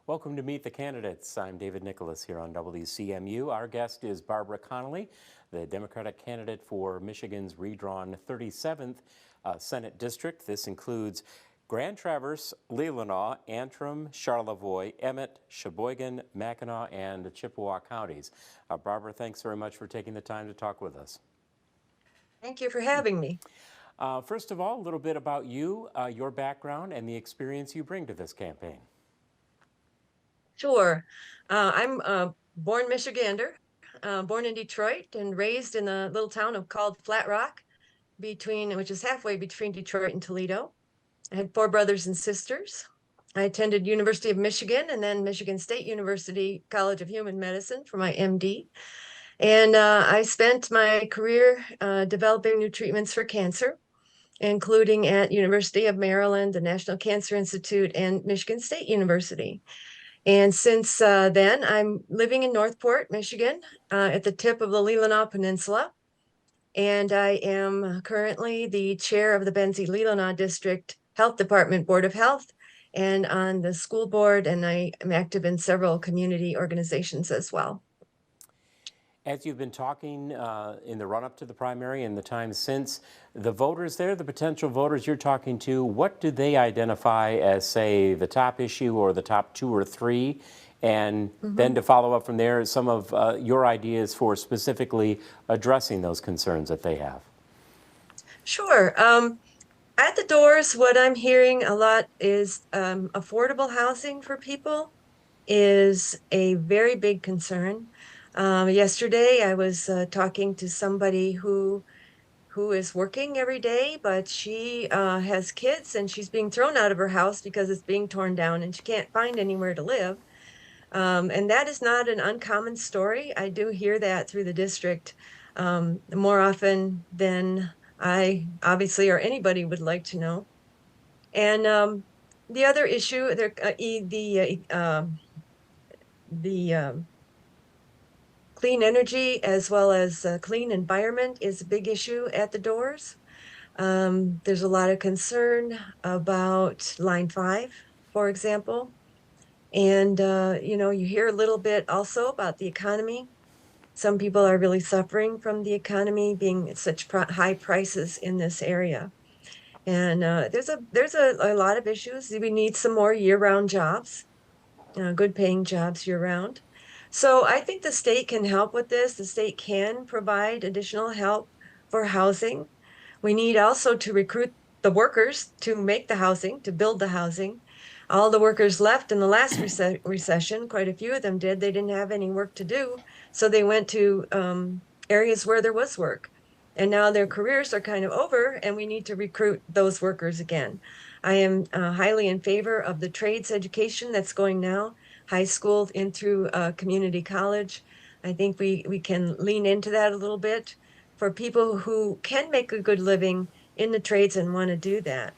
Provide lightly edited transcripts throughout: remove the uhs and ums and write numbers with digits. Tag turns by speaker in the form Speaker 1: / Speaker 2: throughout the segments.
Speaker 1: Welcome to Meet the Candidates. I'm David Nicholas here on WCMU. Our guest is Barbara Conley, the Democratic candidate for Michigan's redrawn 37th Senate District. This includes Grand Traverse, Leelanau, Antrim, Charlevoix, Emmett, Sheboygan, Mackinac, and Chippewa counties. Barbara, thanks very much for taking the time to talk with us.
Speaker 2: Thank you for having me.
Speaker 1: First of all, a little bit about you, your background, and the experience you bring to this campaign.
Speaker 2: Sure. I'm born Michigander, born in Detroit and raised in a little town called Flat Rock, which is halfway between Detroit and Toledo. I had 4 brothers and sisters. I attended University of Michigan and then Michigan State University College of Human Medicine for my MD. And I spent my career developing new treatments for cancer, including at University of Maryland, the National Cancer Institute, and Michigan State University. And since then, I'm living in Northport, Michigan, at the tip of the Leelanau Peninsula. And I am currently the chair of the Benzie-Leelanau District Health Department Board of Health and on the school board, and I am active in several community organizations as well.
Speaker 1: As you've been talking in the run-up to the primary and the time since, the voters there, the potential voters you're talking to, what do they identify as, say, the top issue or the top 2 or 3? And then to follow up from there, some of your ideas for specifically addressing those concerns that they have.
Speaker 2: Sure. At the doors, what I'm hearing a lot is affordable housing for people is a very big concern. Yesterday, I was talking to somebody who is working every day, but she has kids and she's being thrown out of her house because it's being torn down and she can't find anywhere to live. And that is not an uncommon story. I do hear that through the district more often than I obviously or anybody would like to know. And the other issue, the clean energy as well as clean environment is a big issue at the doors. There's a lot of concern about Line 5, for example. And, you hear a little bit also about the economy. Some people are really suffering from the economy being at such high prices in this area. And there's a lot of issues. We need some more year-round jobs, good paying jobs year-round. So I think the state can help with this. The state can provide additional help for housing. We need also to recruit the workers to make the housing, to build the housing. All the workers left in the last recession, quite a few of them did, they didn't have any work to do. So they went to areas where there was work. And now their careers are kind of over and we need to recruit those workers again. I am highly in favor of the trades education that's going now, high school in through community college. I think we can lean into that a little bit for people who can make a good living in the trades and want to do that.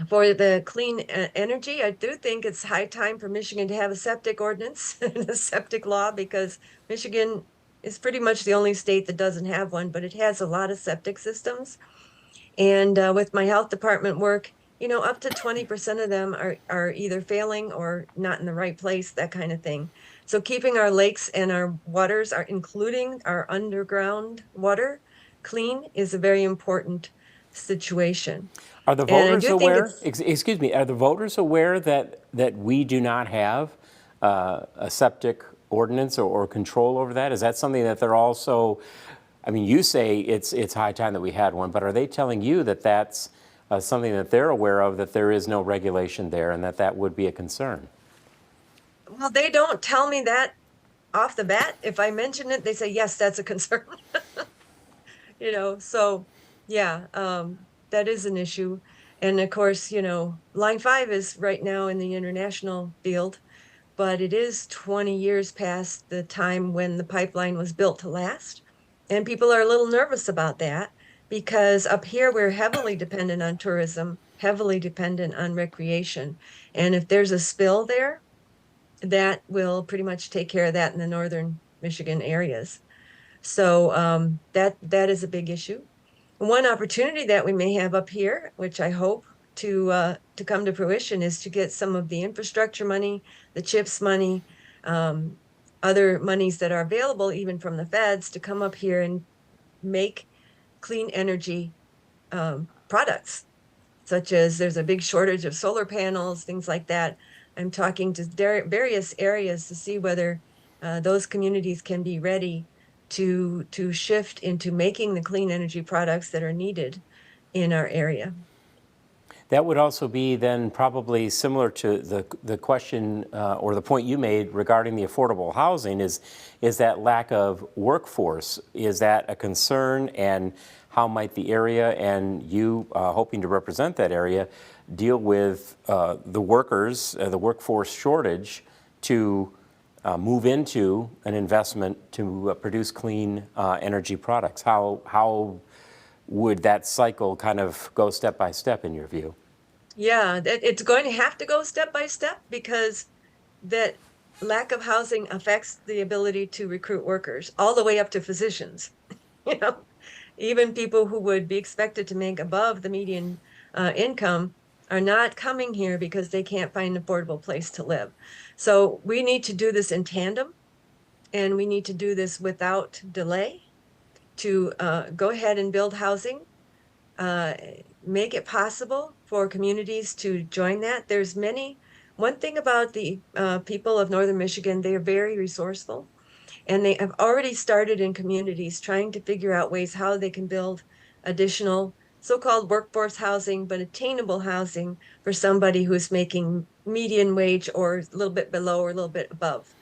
Speaker 2: For the clean energy, I do think it's high time for Michigan to have a septic ordinance and a septic law, because Michigan is pretty much the only state that doesn't have one, but it has a lot of septic systems. And with my health department work, up to 20% of them are either failing or not in the right place, that kind of thing. So keeping our lakes and our waters, including our underground water, clean is a very important situation.
Speaker 1: Are the voters aware? Excuse me. Are the voters aware that we do not have a septic ordinance or control over that? Is that something that they're also? I mean, you say it's high time that we had one, but are they telling you that that's something that they're aware of, that there is no regulation there, and that would be a concern?
Speaker 2: Well, they don't tell me that off the bat. If I mention it, they say, yes, that's a concern. So yeah, that is an issue. And of course, Line 5 is right now in the international field, but it is 20 years past the time when the pipeline was built to last. And people are a little nervous about that because up here we're heavily dependent on tourism, heavily dependent on recreation. And if there's a spill there, that will pretty much take care of that in the northern Michigan areas. So that is a big issue. One opportunity that we may have up here, which I hope to come to fruition is to get some of the infrastructure money, the CHIPS money, other monies that are available even from the feds to come up here and make clean energy products, such as there's a big shortage of solar panels, things like that. I'm talking to various areas to see whether those communities can be ready to shift into making the clean energy products that are needed in our area.
Speaker 1: That would also be then probably similar to the question or the point you made regarding the affordable housing is that lack of workforce. Is that a concern, and how might the area and you hoping to represent that area deal with the workers, the workforce shortage to move into an investment to produce clean energy products? How would that cycle kind of go step by step in your view?
Speaker 2: Yeah, it's going to have to go step by step because that lack of housing affects the ability to recruit workers all the way up to physicians. You know, even people who would be expected to make above the median income are not coming here because they can't find an affordable place to live. So we need to do this in tandem, and we need to do this without delay to go ahead and build housing, make it possible for communities to join that. One thing about the people of Northern Michigan, they are very resourceful, and they have already started in communities trying to figure out ways how they can build additional so-called workforce housing, but attainable housing for somebody who's making median wage or a little bit below or a little bit above.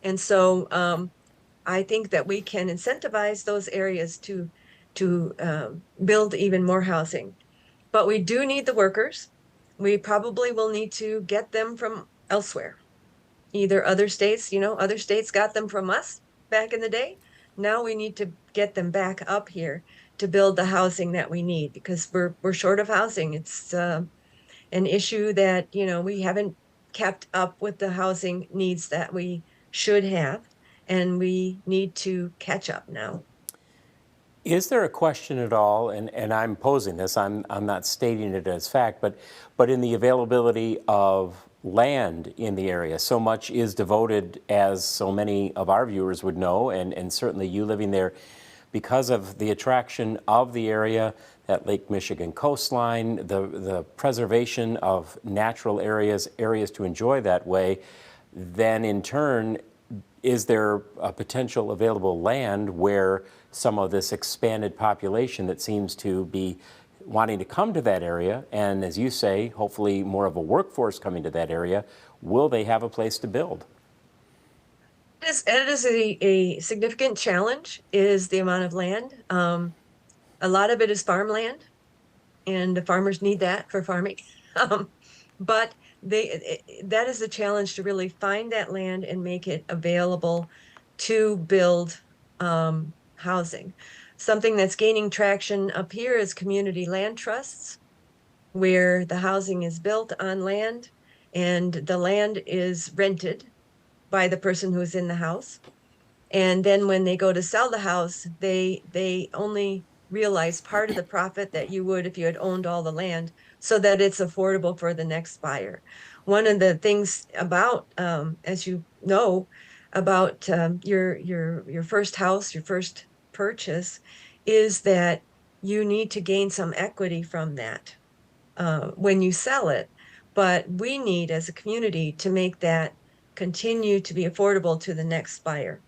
Speaker 2: And so I think that we can incentivize those areas to build even more housing. But we do need the workers. We probably will need to get them from elsewhere, either other states. Other states got them from us back in the day. Now we need to get them back up here to build the housing that we need, because we're short of housing. It's an issue that we haven't kept up with the housing needs that we should have, and we need to catch up now.
Speaker 1: Is there a question at all, and I'm posing this, I'm not stating it as fact, but in the availability of land in the area? So much is devoted, as so many of our viewers would know, and certainly you living there, because of the attraction of the area, that Lake Michigan coastline, the preservation of natural areas to enjoy that way. Then in turn, is there a potential available land where some of this expanded population that seems to be wanting to come to that area, and as you say, hopefully more of a workforce coming to that area, will they have a place to build?
Speaker 2: It is a significant challenge, is the amount of land. A lot of it is farmland, and the farmers need that for farming. But that is a challenge, to really find that land and make it available to build housing. Something that's gaining traction up here is community land trusts, where the housing is built on land and the land is rented by the person who's in the house. And then when they go to sell the house, they only realize part of the profit that you would if you had owned all the land, so that it's affordable for the next buyer. One of the things about, as you know, about your first house, your first purchase, is that you need to gain some equity from that when you sell it. But we need, as a community, to make that continue to be affordable to the next buyer.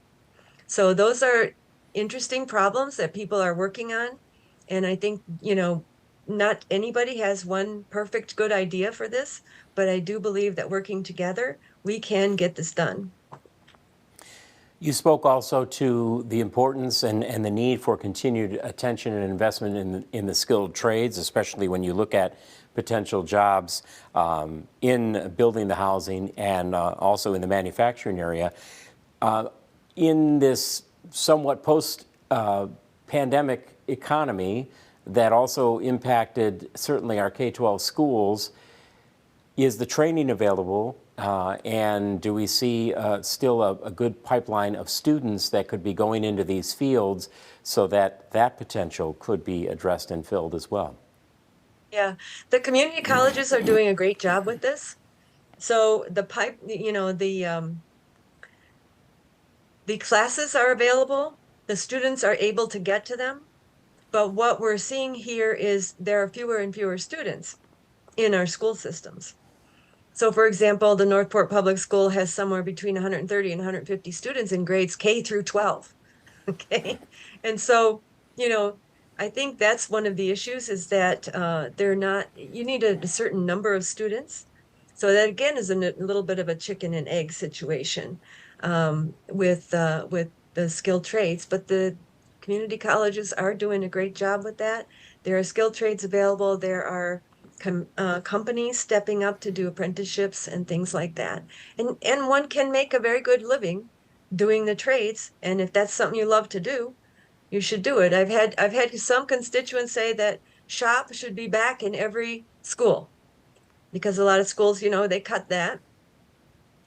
Speaker 2: So those are interesting problems that people are working on. And I think, not anybody has one perfect good idea for this, but I do believe that working together, we can get this done.
Speaker 1: You spoke also to the importance and the need for continued attention and investment in the skilled trades, especially when you look at potential jobs in building the housing and also in the manufacturing area. In this somewhat post-pandemic economy that also impacted certainly our K-12 schools, is the training available? And do we see still a good pipeline of students that could be going into these fields so that that potential could be addressed and filled as well?
Speaker 2: Yeah, the community colleges are doing a great job with this. So the classes are available, the students are able to get to them, but what we're seeing here is there are fewer and fewer students in our school systems. So for example, the Northport Public School has somewhere between 130 and 150 students in grades K through 12. Okay. And so, you know, I think that's one of the issues is that you need a certain number of students. So that again is a little bit of a chicken and egg situation with the skilled trades, but the community colleges are doing a great job with that. There are skilled trades available. There are companies stepping up to do apprenticeships and things like that. And one can make a very good living doing the trades. And if that's something you love to do, you should do it. I've had some constituents say that shop should be back in every school because a lot of schools, they cut that.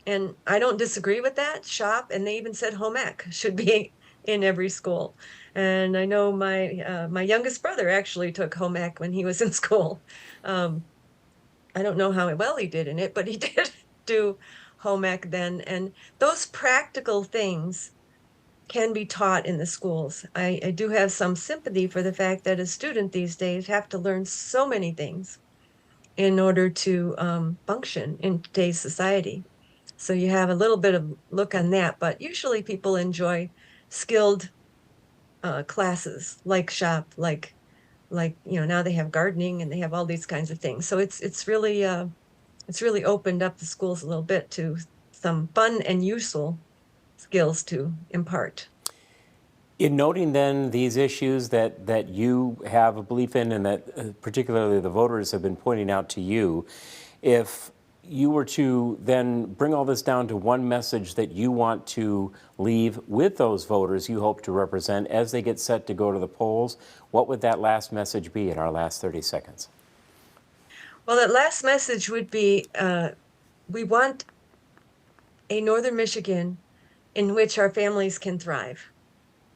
Speaker 2: And I don't disagree with that. Shop, and they even said home ec should be in every school. And I know my youngest brother actually took home ec when he was in school. I don't know how well he did in it, but he did do home ec then. And those practical things can be taught in the schools. I do have some sympathy for the fact that a student these days have to learn so many things in order to function in today's society. So you have a little bit of look on that, but usually people enjoy skilled classes like shop, like now they have gardening and they have all these kinds of things. So it's really opened up the schools a little bit to some fun and useful skills to impart.
Speaker 1: In noting then these issues that you have a belief in and that particularly the voters have been pointing out to you, if you were to then bring all this down to one message that you want to leave with those voters you hope to represent as they get set to go to the polls, what would that last message be in our last 30 seconds?
Speaker 2: Well, that last message would be we want a Northern Michigan in which our families can thrive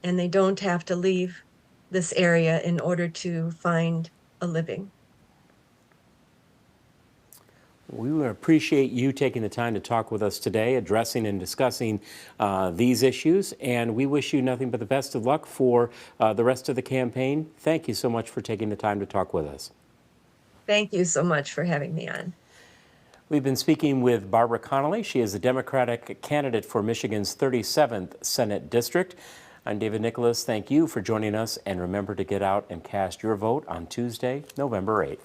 Speaker 2: and they don't have to leave this area in order to find a living.
Speaker 1: We appreciate you taking the time to talk with us today, addressing and discussing these issues, and we wish you nothing but the best of luck for the rest of the campaign. Thank you so much for taking the time to talk with us.
Speaker 2: Thank you so much for having me on.
Speaker 1: We've been speaking with Barbara Conley. She is the Democratic candidate for Michigan's 37th Senate District. I'm David Nicholas. Thank you for joining us, and remember to get out and cast your vote on Tuesday, November 8th.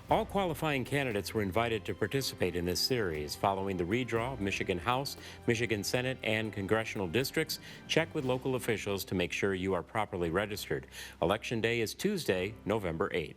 Speaker 1: All qualifying candidates were invited to participate in this series. Following the redraw of Michigan House, Michigan Senate, and congressional districts, check with local officials to make sure you are properly registered. Election Day is Tuesday, November 8th.